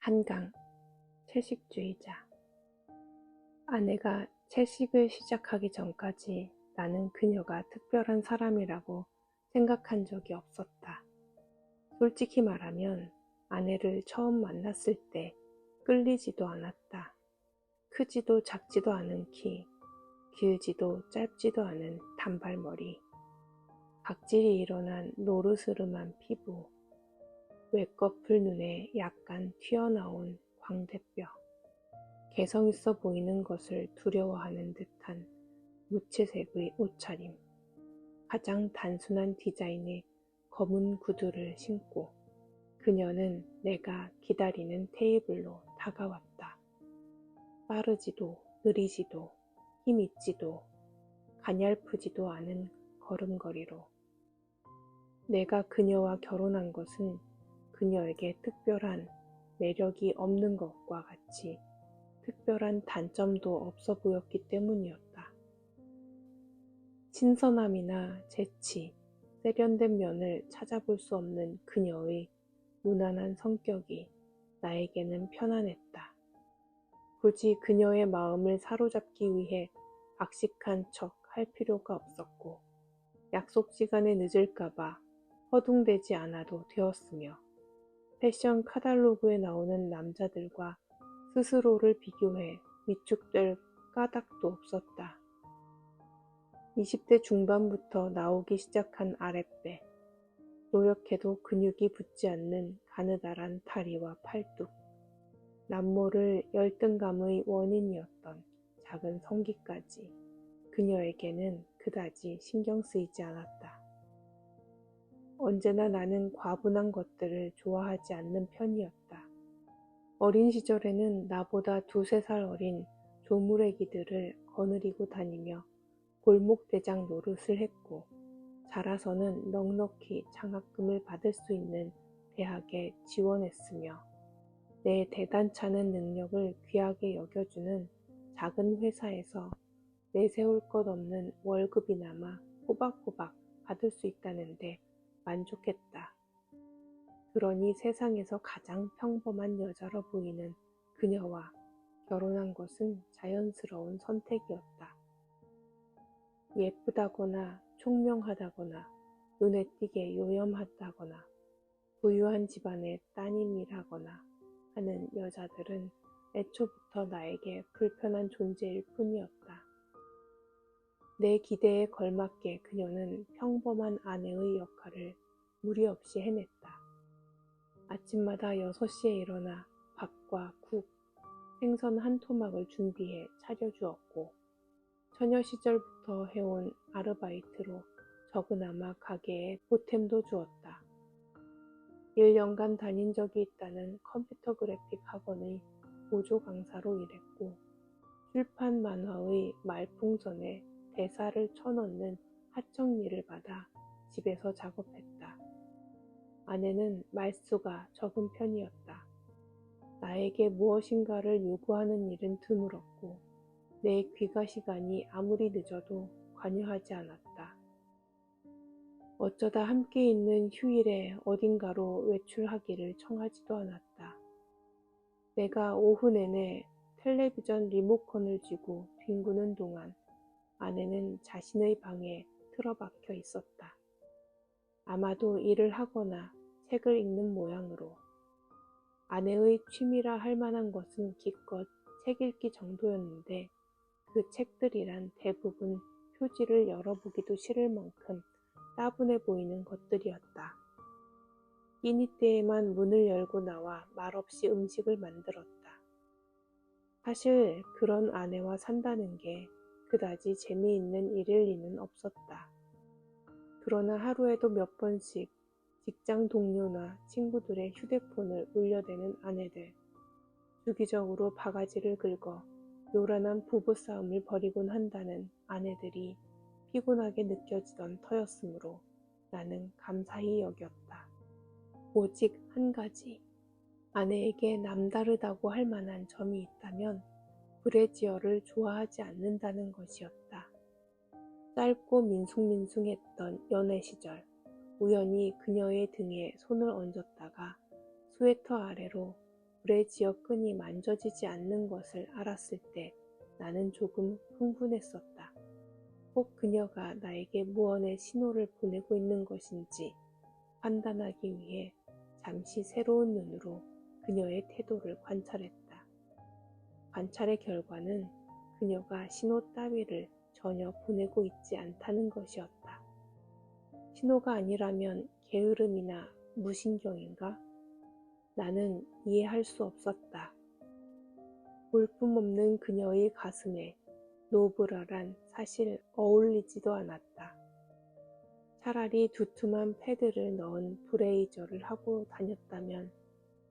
한강, 채식주의자. 아내가 채식을 시작하기 전까지 나는 그녀가 특별한 사람이라고 생각한 적이 없었다. 솔직히 말하면 아내를 처음 만났을 때 끌리지도 않았다. 크지도 작지도 않은 키, 길지도 짧지도 않은 단발머리, 각질이 일어난 노르스름한 피부, 외꺼풀 눈에 약간 튀어나온 광대뼈, 개성 있어 보이는 것을 두려워하는 듯한 무채색의 옷차림, 가장 단순한 디자인의 검은 구두를 신고 그녀는 내가 기다리는 테이블로 다가왔다. 빠르지도 느리지도 힘있지도 가냘프지도 않은 걸음걸이로. 내가 그녀와 결혼한 것은 그녀에게 특별한 매력이 없는 것과 같이 특별한 단점도 없어 보였기 때문이었다. 신선함이나 재치, 세련된 면을 찾아볼 수 없는 그녀의 무난한 성격이 나에게는 편안했다. 굳이 그녀의 마음을 사로잡기 위해 박식한 척 할 필요가 없었고 약속 시간에 늦을까봐 허둥대지 않아도 되었으며 패션 카탈로그에 나오는 남자들과 스스로를 비교해 위축될 까닭도 없었다. 20대 중반부터 나오기 시작한 아랫배, 노력해도 근육이 붙지 않는 가느다란 다리와 팔뚝, 남모를 열등감의 원인이었던 작은 성기까지 그녀에게는 그다지 신경 쓰이지 않았다. 언제나 나는 과분한 것들을 좋아하지 않는 편이었다. 어린 시절에는 나보다 2~3살 어린 조무래기들을 거느리고 다니며 골목대장 노릇을 했고 자라서는 넉넉히 장학금을 받을 수 있는 대학에 지원했으며 내 대단찮은 능력을 귀하게 여겨주는 작은 회사에서 내세울 것 없는 월급이나마 꼬박꼬박 받을 수 있다는데 만족했다. 그러니 세상에서 가장 평범한 여자로 보이는 그녀와 결혼한 것은 자연스러운 선택이었다. 예쁘다거나 총명하다거나 눈에 띄게 요염하다거나 부유한 집안의 따님이라거나 하는 여자들은 애초부터 나에게 불편한 존재일 뿐이었다. 내 기대에 걸맞게 그녀는 평범한 아내의 역할을 무리 없이 해냈다. 아침마다 6시에 일어나 밥과 국, 생선 한 토막을 준비해 차려주었고 처녀 시절부터 해온 아르바이트로 적으나마 가게에 보탬도 주었다. 1년간 다닌 적이 있다는 컴퓨터 그래픽 학원의 보조 강사로 일했고 출판 만화의 말풍선에 대사를 쳐넣는 하청일을 받아 집에서 작업했다. 아내는 말수가 적은 편이었다. 나에게 무엇인가를 요구하는 일은 드물었고 내 귀가 시간이 아무리 늦어도 관여하지 않았다. 어쩌다 함께 있는 휴일에 어딘가로 외출하기를 청하지도 않았다. 내가 오후 내내 텔레비전 리모컨을 쥐고 뒹구는 동안 아내는 자신의 방에 틀어박혀 있었다. 아마도 일을 하거나 책을 읽는 모양으로. 아내의 취미라 할 만한 것은 기껏 책 읽기 정도였는데 그 책들이란 대부분 표지를 열어보기도 싫을 만큼 따분해 보이는 것들이었다. 끼니 때에만 문을 열고 나와 말없이 음식을 만들었다. 사실 그런 아내와 산다는 게 그다지 재미있는 일일 리는 없었다. 그러나 하루에도 몇 번씩 직장 동료나 친구들의 휴대폰을 울려대는 아내들, 주기적으로 바가지를 긁어 요란한 부부싸움을 벌이곤 한다는 아내들이 피곤하게 느껴지던 터였으므로 나는 감사히 여겼다. 오직 한 가지, 아내에게 남다르다고 할 만한 점이 있다면 브래지어를 좋아하지 않는다는 것이었다. 짧고 민숭민숭했던 연애 시절, 우연히 그녀의 등에 손을 얹었다가 스웨터 아래로 불의 지역끈이 만져지지 않는 것을 알았을 때 나는 조금 흥분했었다. 꼭 그녀가 나에게 무언의 신호를 보내고 있는 것인지 판단하기 위해 잠시 새로운 눈으로 그녀의 태도를 관찰했다. 관찰의 결과는 그녀가 신호 따위를 전혀 보내고 있지 않다는 것이었다. 신호가 아니라면 게으름이나 무신경인가? 나는 이해할 수 없었다. 볼품없는 그녀의 가슴에 노브라란 사실 어울리지도 않았다. 차라리 두툼한 패드를 넣은 브레이저를 하고 다녔다면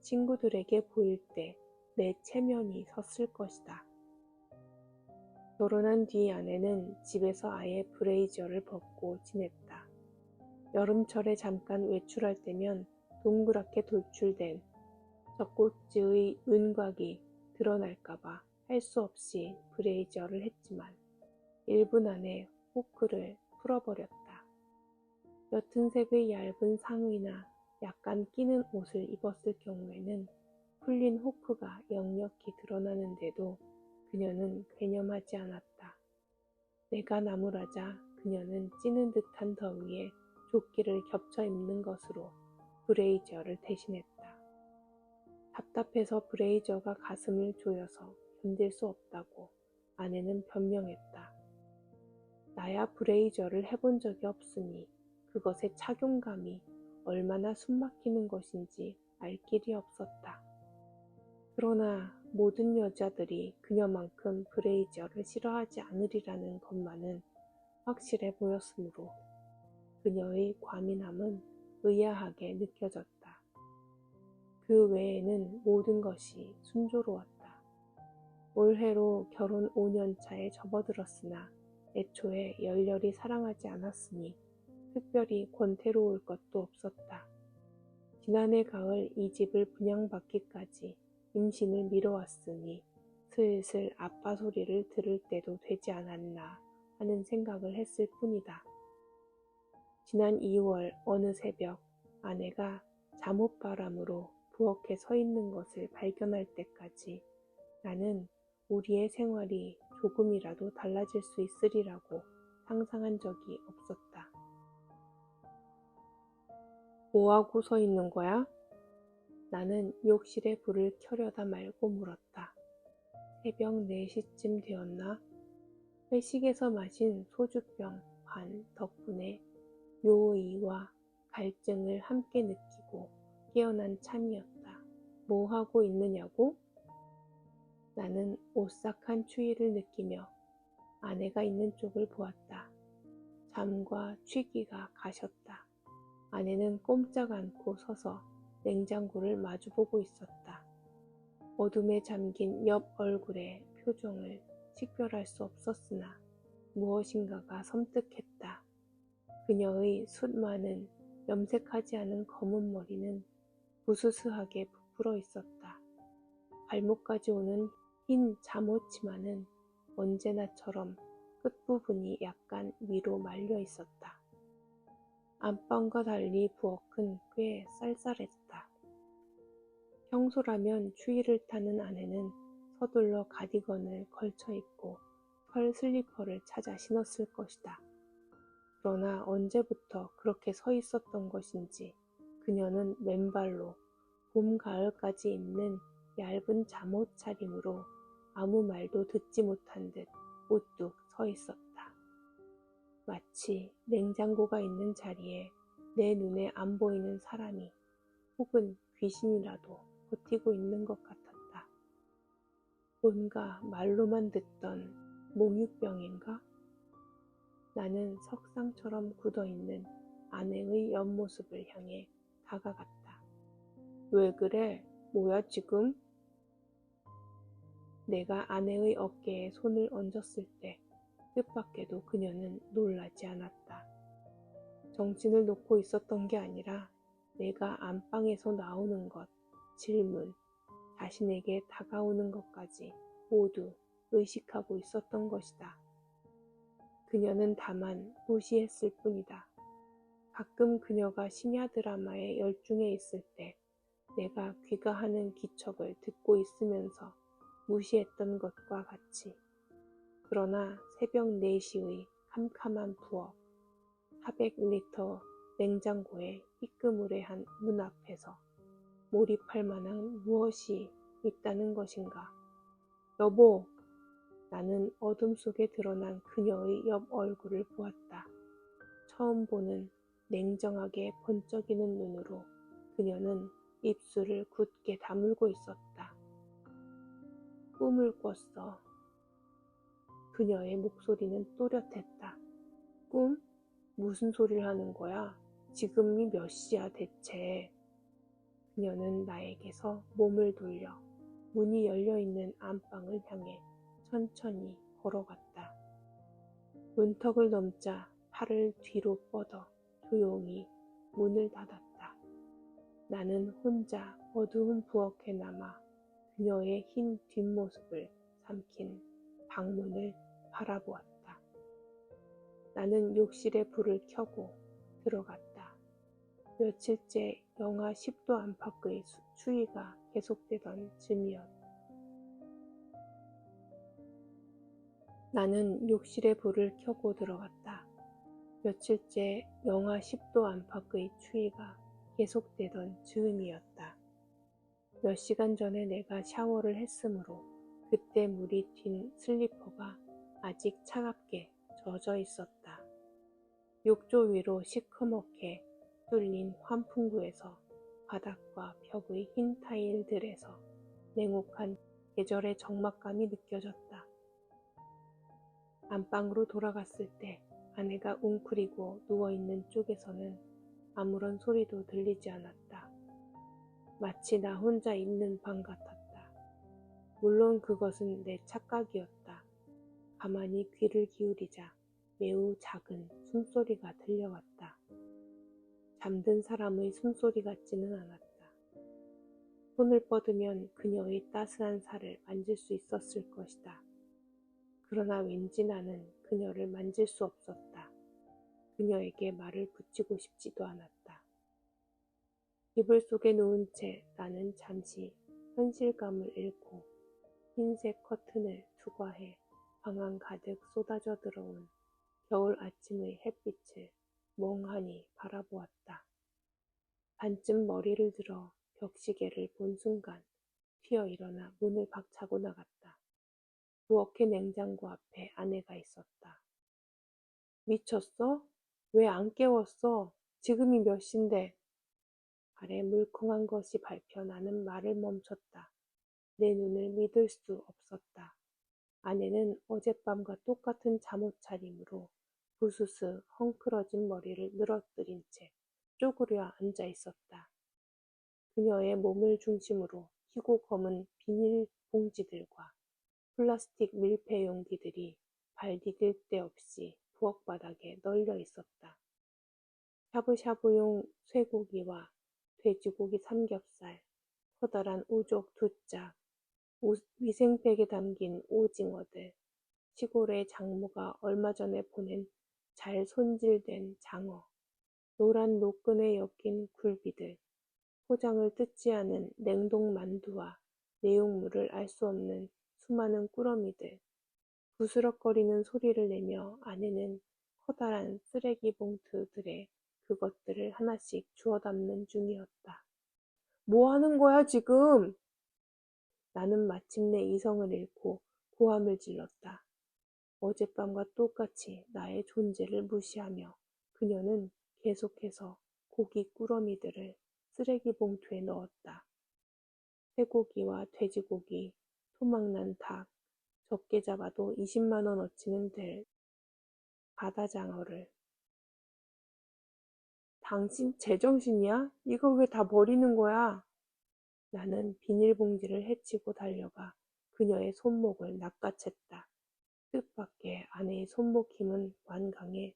친구들에게 보일 때 내 체면이 섰을 것이다. 결혼한 뒤 아내는 집에서 아예 브레이저를 벗고 지냈다. 여름철에 잠깐 외출할 때면 동그랗게 돌출된 젖꼭지의 윤곽이 드러날까봐 할 수 없이 브레이저를 했지만 1분 안에 호크를 풀어버렸다. 옅은 색의 얇은 상의나 약간 끼는 옷을 입었을 경우에는 풀린 호크가 역력히 드러나는데도 그녀는 괴념하지 않았다. 내가 나무라자 그녀는 찌는 듯한 더위에 조끼를 겹쳐 입는 것으로 브레이저를 대신했다. 답답해서 브레이저가 가슴을 조여서 견딜 수 없다고 아내는 변명했다. 나야 브레이저를 해본 적이 없으니 그것의 착용감이 얼마나 숨막히는 것인지 알 길이 없었다. 그러나 모든 여자들이 그녀만큼 브레이저를 싫어하지 않으리라는 것만은 확실해 보였으므로 그녀의 과민함은 의아하게 느껴졌다. 그 외에는 모든 것이 순조로웠다. 올해로 결혼 5년 차에 접어들었으나 애초에 열렬히 사랑하지 않았으니 특별히 권태로울 것도 없었다. 지난해 가을 이 집을 분양받기까지 임신을 미뤄왔으니 슬슬 아빠 소리를 들을 때도 되지 않았나 하는 생각을 했을 뿐이다. 지난 2월 어느 새벽 아내가 잠옷바람으로 부엌에 서 있는 것을 발견할 때까지 나는 우리의 생활이 조금이라도 달라질 수 있으리라고 상상한 적이 없었다. 뭐하고 서 있는 거야? 나는 욕실에 불을 켜려다 말고 물었다. 새벽 4시쯤 되었나? 회식에서 마신 소주병 반 덕분에 요의와 갈증을 함께 느끼고 깨어난 참이었다. 뭐 하고 있느냐고? 나는 오싹한 추위를 느끼며 아내가 있는 쪽을 보았다. 잠과 취기가 가셨다. 아내는 꼼짝 않고 서서 냉장고를 마주보고 있었다. 어둠에 잠긴 옆 얼굴의 표정을 식별할 수 없었으나 무엇인가가 섬뜩했다. 그녀의 숱 많은 염색하지 않은 검은 머리는 부스스하게 부풀어 있었다. 발목까지 오는 흰 잠옷치마는 언제나처럼 끝부분이 약간 위로 말려 있었다. 안방과 달리 부엌은 꽤 쌀쌀했다. 평소라면 추위를 타는 아내는 서둘러 가디건을 걸쳐 입고 펄 슬리퍼를 찾아 신었을 것이다. 그러나 언제부터 그렇게 서 있었던 것인지 그녀는 맨발로 봄, 가을까지 입는 얇은 잠옷 차림으로 아무 말도 듣지 못한 듯 우뚝 서 있었다. 마치 냉장고가 있는 자리에 내 눈에 안 보이는 사람이 혹은 귀신이라도 버티고 있는 것 같았다. 뭔가 말로만 듣던 몽유병인가? 나는 석상처럼 굳어있는 아내의 옆모습을 향해 다가갔다. 왜 그래? 뭐야 지금? 내가 아내의 어깨에 손을 얹었을 때 뜻밖에도 그녀는 놀라지 않았다. 정신을 놓고 있었던 게 아니라 내가 안방에서 나오는 것, 질문, 자신에게 다가오는 것까지 모두 의식하고 있었던 것이다. 그녀는 다만 무시했을 뿐이다. 가끔 그녀가 심야 드라마에 열중해 있을 때 내가 귀가 하는 기척을 듣고 있으면서 무시했던 것과 같이. 그러나 새벽 4시의 캄캄한 부엌, 400리터 냉장고의 희끄무레한 문 앞에서 몰입할 만한 무엇이 있다는 것인가. 여보! 나는 어둠 속에 드러난 그녀의 옆 얼굴을 보았다. 처음 보는 냉정하게 번쩍이는 눈으로 그녀는 입술을 굳게 다물고 있었다. 꿈을 꿨어. 그녀의 목소리는 또렷했다. 꿈? 무슨 소리를 하는 거야? 지금이 몇 시야 대체? 그녀는 나에게서 몸을 돌려 문이 열려있는 안방을 향해 천천히 걸어갔다. 문턱을 넘자 팔을 뒤로 뻗어 조용히 문을 닫았다. 나는 혼자 어두운 부엌에 남아 그녀의 흰 뒷모습을 삼킨 방문을 바라보았다. 나는 욕실에 불을 켜고 들어갔다. 며칠째 영하 10도 안팎의 추위가 계속되던 즈음이었다. 나는 욕실에 불을 켜고 들어갔다. 며칠째 영하 10도 안팎의 추위가 계속되던 즈음이었다. 몇 시간 전에 내가 샤워를 했으므로 그때 물이 튄 슬리퍼가 아직 차갑게 젖어 있었다. 욕조 위로 시커멓게 뚫린 환풍구에서 바닥과 벽의 흰 타일들에서 냉혹한 계절의 적막감이 느껴졌다. 안방으로 돌아갔을 때 아내가 웅크리고 누워있는 쪽에서는 아무런 소리도 들리지 않았다. 마치 나 혼자 있는 방 같았다. 물론 그것은 내 착각이었다. 가만히 귀를 기울이자 매우 작은 숨소리가 들려왔다. 잠든 사람의 숨소리 같지는 않았다. 손을 뻗으면 그녀의 따스한 살을 만질 수 있었을 것이다. 그러나 왠지 나는 그녀를 만질 수 없었다. 그녀에게 말을 붙이고 싶지도 않았다. 이불 속에 누운 채 나는 잠시 현실감을 잃고 흰색 커튼을 투과해 방 안 가득 쏟아져 들어온 겨울 아침의 햇빛을 멍하니 바라보았다. 반쯤 머리를 들어 벽시계를 본 순간 튀어 일어나 문을 박차고 나갔다. 부엌의 냉장고 앞에 아내가 있었다. 미쳤어? 왜 안 깨웠어? 지금이 몇 시인데? 발에 물컹한 것이 밟혀 나는 말을 멈췄다. 내 눈을 믿을 수 없었다. 아내는 어젯밤과 똑같은 잠옷 차림으로 부스스 헝클어진 머리를 늘어뜨린 채 쪼그려 앉아 있었다. 그녀의 몸을 중심으로 희고 검은 비닐 봉지들과 플라스틱 밀폐 용기들이 발 디딜 데 없이 부엌 바닥에 널려 있었다. 샤브샤브용 쇠고기와 돼지고기 삼겹살, 커다란 우족 2짝, 위생백에 담긴 오징어들, 시골의 장모가 얼마 전에 보낸 잘 손질된 장어, 노란 노끈에 엮인 굴비들, 포장을 뜯지 않은 냉동 만두와 내용물을 알 수 없는 수많은 꾸러미들, 부스럭거리는 소리를 내며 아내는 커다란 쓰레기 봉투들에 그것들을 하나씩 주워 담는 중이었다. 뭐 하는 거야, 지금? 나는 마침내 이성을 잃고 고함을 질렀다. 어젯밤과 똑같이 나의 존재를 무시하며 그녀는 계속해서 고기 꾸러미들을 쓰레기 봉투에 넣었다. 쇠고기와 돼지고기, 토막난 닭, 적게 잡아도 20만 원어치는 될 바다장어를. 당신 제정신이야? 이거 왜 다 버리는 거야? 나는 비닐봉지를 헤치고 달려가 그녀의 손목을 낚아챘다. 뜻밖의 아내의 손목 힘은 완강해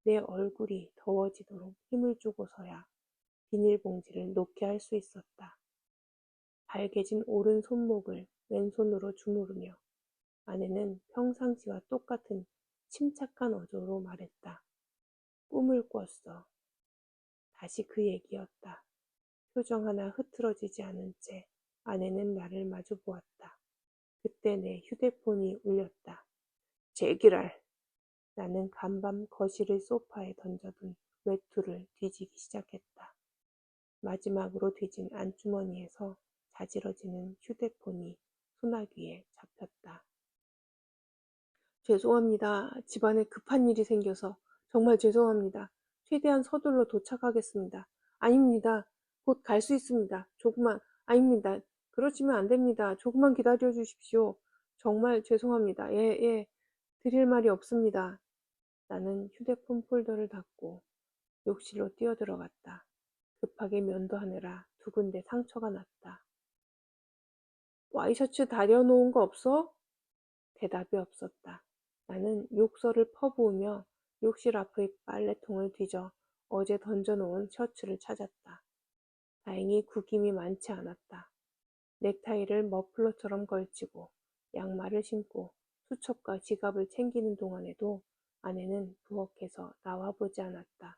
내 얼굴이 더워지도록 힘을 주고서야 비닐봉지를 놓게 할 수 있었다. 발개진 오른 손목을 왼손으로 주무르며 아내는 평상시와 똑같은 침착한 어조로 말했다. 꿈을 꿨어. 다시 그 얘기였다. 표정 하나 흐트러지지 않은 채 아내는 나를 마주 보았다. 그때 내 휴대폰이 울렸다. 제기랄. 나는 간밤 거실의 소파에 던져둔 외투를 뒤지기 시작했다. 마지막으로 뒤진 안주머니에서 자지러지는 휴대폰이 소나기에 잡혔다. 죄송합니다. 집안에 급한 일이 생겨서 정말 죄송합니다. 최대한 서둘러 도착하겠습니다. 아닙니다. 곧 갈 수 있습니다. 아닙니다. 그러시면 안 됩니다. 조금만 기다려 주십시오. 정말 죄송합니다. 예, 드릴 말이 없습니다. 나는 휴대폰 폴더를 닫고 욕실로 뛰어들어갔다. 급하게 면도하느라 두 군데 상처가 났다. 와이셔츠 다려놓은 거 없어? 대답이 없었다. 나는 욕설을 퍼부으며 욕실 앞의 빨래통을 뒤져 어제 던져놓은 셔츠를 찾았다. 다행히 구김이 많지 않았다. 넥타이를 머플러처럼 걸치고 양말을 신고 수첩과 지갑을 챙기는 동안에도 아내는 부엌에서 나와보지 않았다.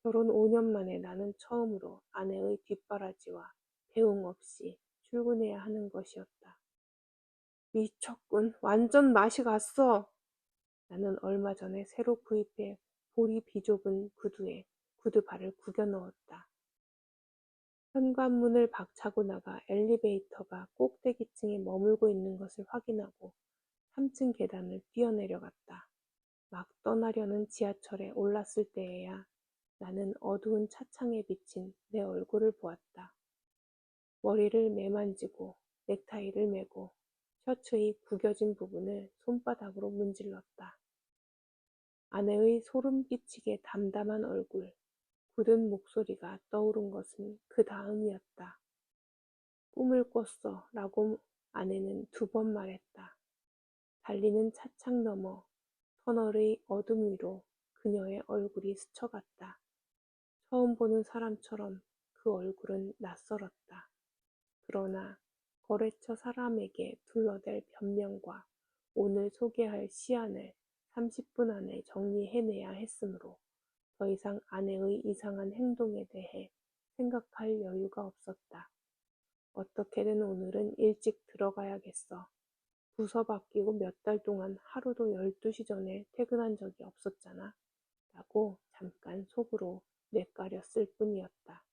결혼 5년 만에 나는 처음으로 아내의 뒷바라지와 배웅 없이 출근해야 하는 것이었다. 미쳤군. 완전 맛이 갔어. 나는 얼마 전에 새로 구입해 볼이 비좁은 구두에 구두발을 구겨 넣었다. 현관문을 박차고 나가 엘리베이터가 꼭대기층에 머물고 있는 것을 확인하고 3층 계단을 뛰어내려갔다. 막 떠나려는 지하철에 올랐을 때에야 나는 어두운 차창에 비친 내 얼굴을 보았다. 머리를 매만지고 넥타이를 매고 셔츠의 구겨진 부분을 손바닥으로 문질렀다. 아내의 소름 끼치게 담담한 얼굴, 굳은 목소리가 떠오른 것은 그 다음이었다. 꿈을 꿨어 라고 아내는 2번 말했다. 달리는 차창 너머 터널의 어둠 위로 그녀의 얼굴이 스쳐갔다. 처음 보는 사람처럼 그 얼굴은 낯설었다. 그러나 거래처 사람에게 둘러댈 변명과 오늘 소개할 시안을 30분 안에 정리해내야 했으므로 더 이상 아내의 이상한 행동에 대해 생각할 여유가 없었다. 어떻게든 오늘은 일찍 들어가야겠어. 부서 바뀌고 몇 달 동안 하루도 12시 전에 퇴근한 적이 없었잖아. 라고 잠깐 속으로 뇌까렸을 뿐이었다.